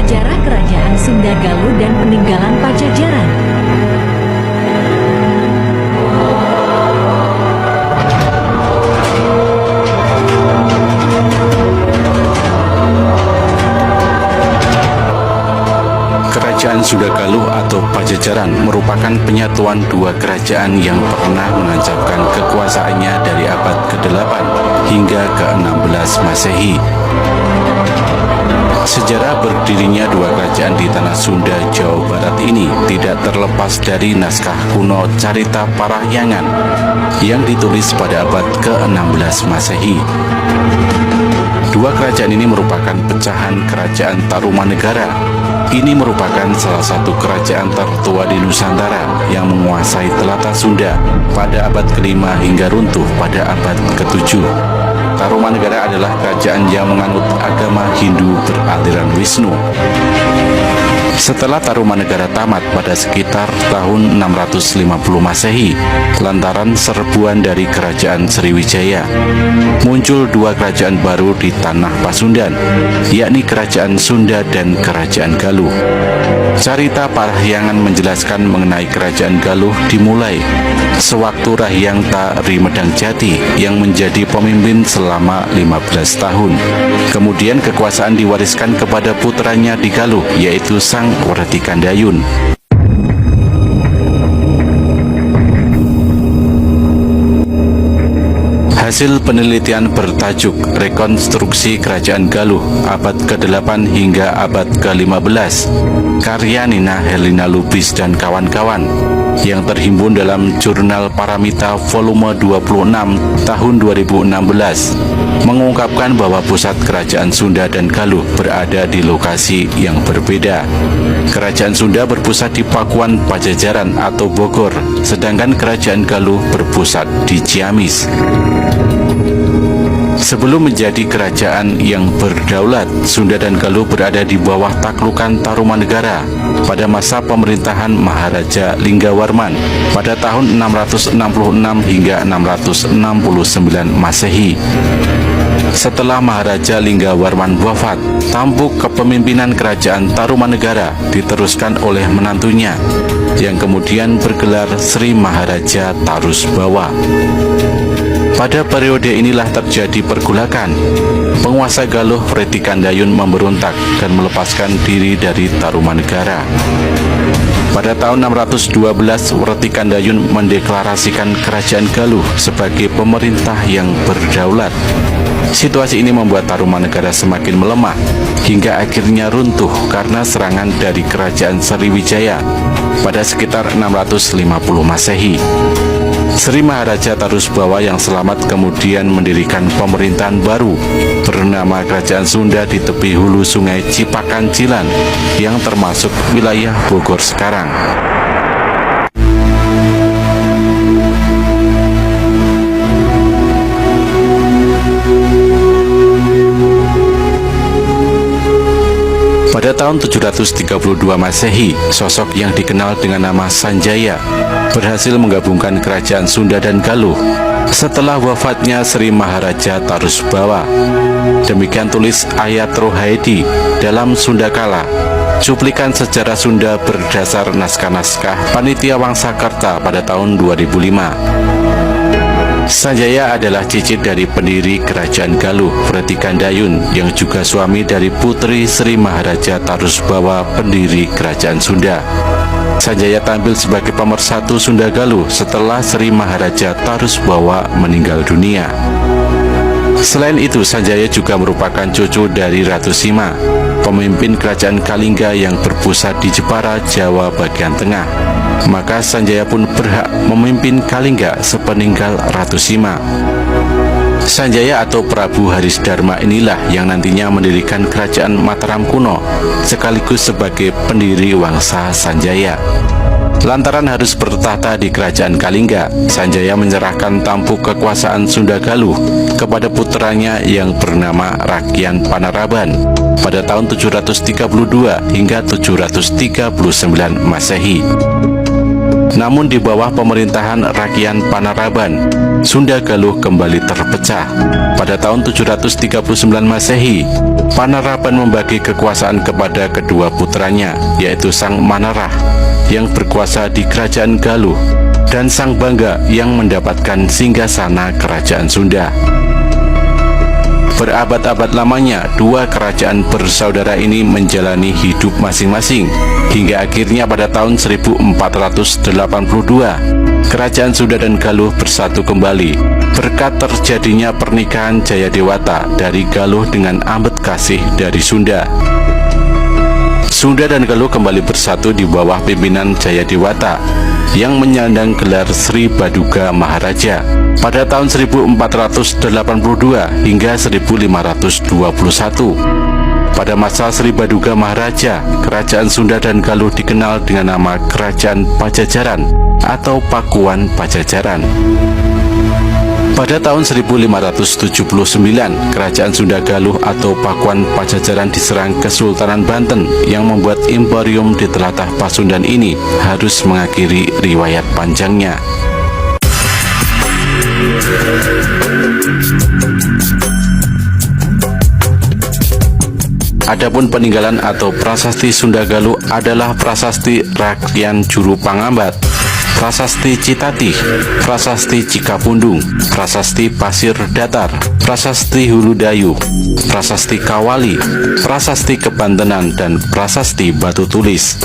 Sejarah Kerajaan Sunda Galuh dan peninggalan Pajajaran. Kerajaan Sunda Galuh atau Pajajaran merupakan penyatuan dua kerajaan yang pernah menancapkan kekuasaannya dari abad ke-8 hingga ke-16 Masehi. Sejarah berdirinya dua kerajaan di tanah Sunda, Jawa Barat ini tidak terlepas dari naskah kuno Carita Parahyangan yang ditulis pada abad ke-16 Masehi. Dua kerajaan ini merupakan pecahan kerajaan Tarumanegara. Ini merupakan salah satu kerajaan tertua di Nusantara yang menguasai tlatah Sunda pada abad ke-5 hingga runtuh pada abad ke-7. Tarumanegara adalah kerajaan yang menganut agama Hindu beraliran Wisnu. Setelah Tarumanegara tamat pada sekitar tahun 650 Masehi, lantaran serbuan dari kerajaan Sriwijaya, muncul dua kerajaan baru di tanah Pasundan, yakni Kerajaan Sunda dan Kerajaan Galuh. Carita Parahyangan menjelaskan mengenai Kerajaan Galuh dimulai sewaktu Rahyang Tari Medang Jati yang menjadi pemimpin selama 15 tahun. Kemudian kekuasaan diwariskan kepada putranya di Galuh, yaitu Sang Werti Kandayun. Hasil penelitian bertajuk Rekonstruksi Kerajaan Galuh abad ke-8 hingga abad ke-15 karya Nina Helena Lubis dan kawan-kawan yang terhimpun dalam Jurnal Paramita volume 26 tahun 2016 mengungkapkan bahwa pusat Kerajaan Sunda dan Galuh berada di lokasi yang berbeda. Kerajaan Sunda berpusat di Pakuan Pajajaran atau Bogor, sedangkan Kerajaan Galuh berpusat di Ciamis. Sebelum menjadi kerajaan yang berdaulat, Sunda dan Galuh berada di bawah taklukan Tarumanegara pada masa pemerintahan Maharaja Linggawarman pada tahun 666 hingga 669 Masehi. Setelah Maharaja Linggawarman wafat, tampuk kepemimpinan kerajaan Tarumanegara diteruskan oleh menantunya yang kemudian bergelar Sri Maharaja Tarusbawa. Pada periode inilah terjadi pergulakan. Penguasa Galuh Werti Kandayun memberontak dan melepaskan diri dari Tarumanegara. Pada tahun 612, Werti Kandayun mendeklarasikan Kerajaan Galuh sebagai pemerintah yang berdaulat. Situasi ini membuat Tarumanegara semakin melemah hingga akhirnya runtuh karena serangan dari Kerajaan Sriwijaya pada sekitar 650 Masehi. Sri Maharaja Tarusbawa yang selamat kemudian mendirikan pemerintahan baru bernama Kerajaan Sunda di tepi hulu sungai Cipakan Cilan yang termasuk wilayah Bogor sekarang. Pada tahun 732 Masehi, sosok yang dikenal dengan nama Sanjaya berhasil menggabungkan Kerajaan Sunda dan Galuh setelah wafatnya Sri Maharaja Tarusbawa. Demikian tulis Ayat Rohaidi dalam Sunda Kala, cuplikan sejarah Sunda berdasar naskah-naskah Panitia Wangsakerta pada tahun 2005. Sanjaya adalah cicit dari pendiri Kerajaan Galuh, Werti Kandayun, yang juga suami dari putri Sri Maharaja Tarusbawa, pendiri Kerajaan Sunda. Sanjaya tampil sebagai pemersatu Sunda Galuh setelah Sri Maharaja Tarusbawa meninggal dunia. Selain itu, Sanjaya juga merupakan cucu dari Ratu Sima, pemimpin Kerajaan Kalingga yang berpusat di Jepara, Jawa bagian tengah. Maka Sanjaya pun berhak memimpin Kalingga sepeninggal Ratu Sima. Sanjaya atau Prabu Haris Dharma inilah yang nantinya mendirikan Kerajaan Mataram kuno sekaligus sebagai pendiri Wangsa Sanjaya. Lantaran harus bertahta di Kerajaan Kalingga, Sanjaya menyerahkan tampuk kekuasaan Sunda Galuh kepada putranya yang bernama Rakyan Panaraban pada tahun 732 hingga 739 Masehi. Namun di bawah pemerintahan Rakian Panaraban, Sunda Galuh kembali terpecah. Pada tahun 739 Masehi, Panaraban membagi kekuasaan kepada kedua putranya, yaitu Sang Manarah yang berkuasa di Kerajaan Galuh dan Sang Bangga yang mendapatkan singgasana Kerajaan Sunda. Berabad-abad lamanya, dua kerajaan bersaudara ini menjalani hidup masing-masing, hingga akhirnya pada tahun 1482, Kerajaan Sunda dan Galuh bersatu kembali, berkat terjadinya pernikahan Jayadewata dari Galuh dengan Ambetkasih dari Sunda. Sunda dan Galuh kembali bersatu di bawah pimpinan Jayadewata yang menyandang gelar Sri Baduga Maharaja pada tahun 1482 hingga 1521. Pada masa Sri Baduga Maharaja, Kerajaan Sunda dan Galuh dikenal dengan nama Kerajaan Pajajaran atau Pakuan Pajajaran. Pada tahun 1579, Kerajaan Sunda Galuh atau Pakuan Pajajaran diserang Kesultanan Banten yang membuat imperium di telatah Pasundan ini harus mengakhiri riwayat panjangnya. Adapun peninggalan atau prasasti Sunda Galuh adalah prasasti Rakyat Juru Pangambat, prasasti Citatih, prasasti Cikapundung, prasasti Pasir Datar, prasasti Huludayu, prasasti Kawali, prasasti Kebantenan, dan prasasti Batu Tulis.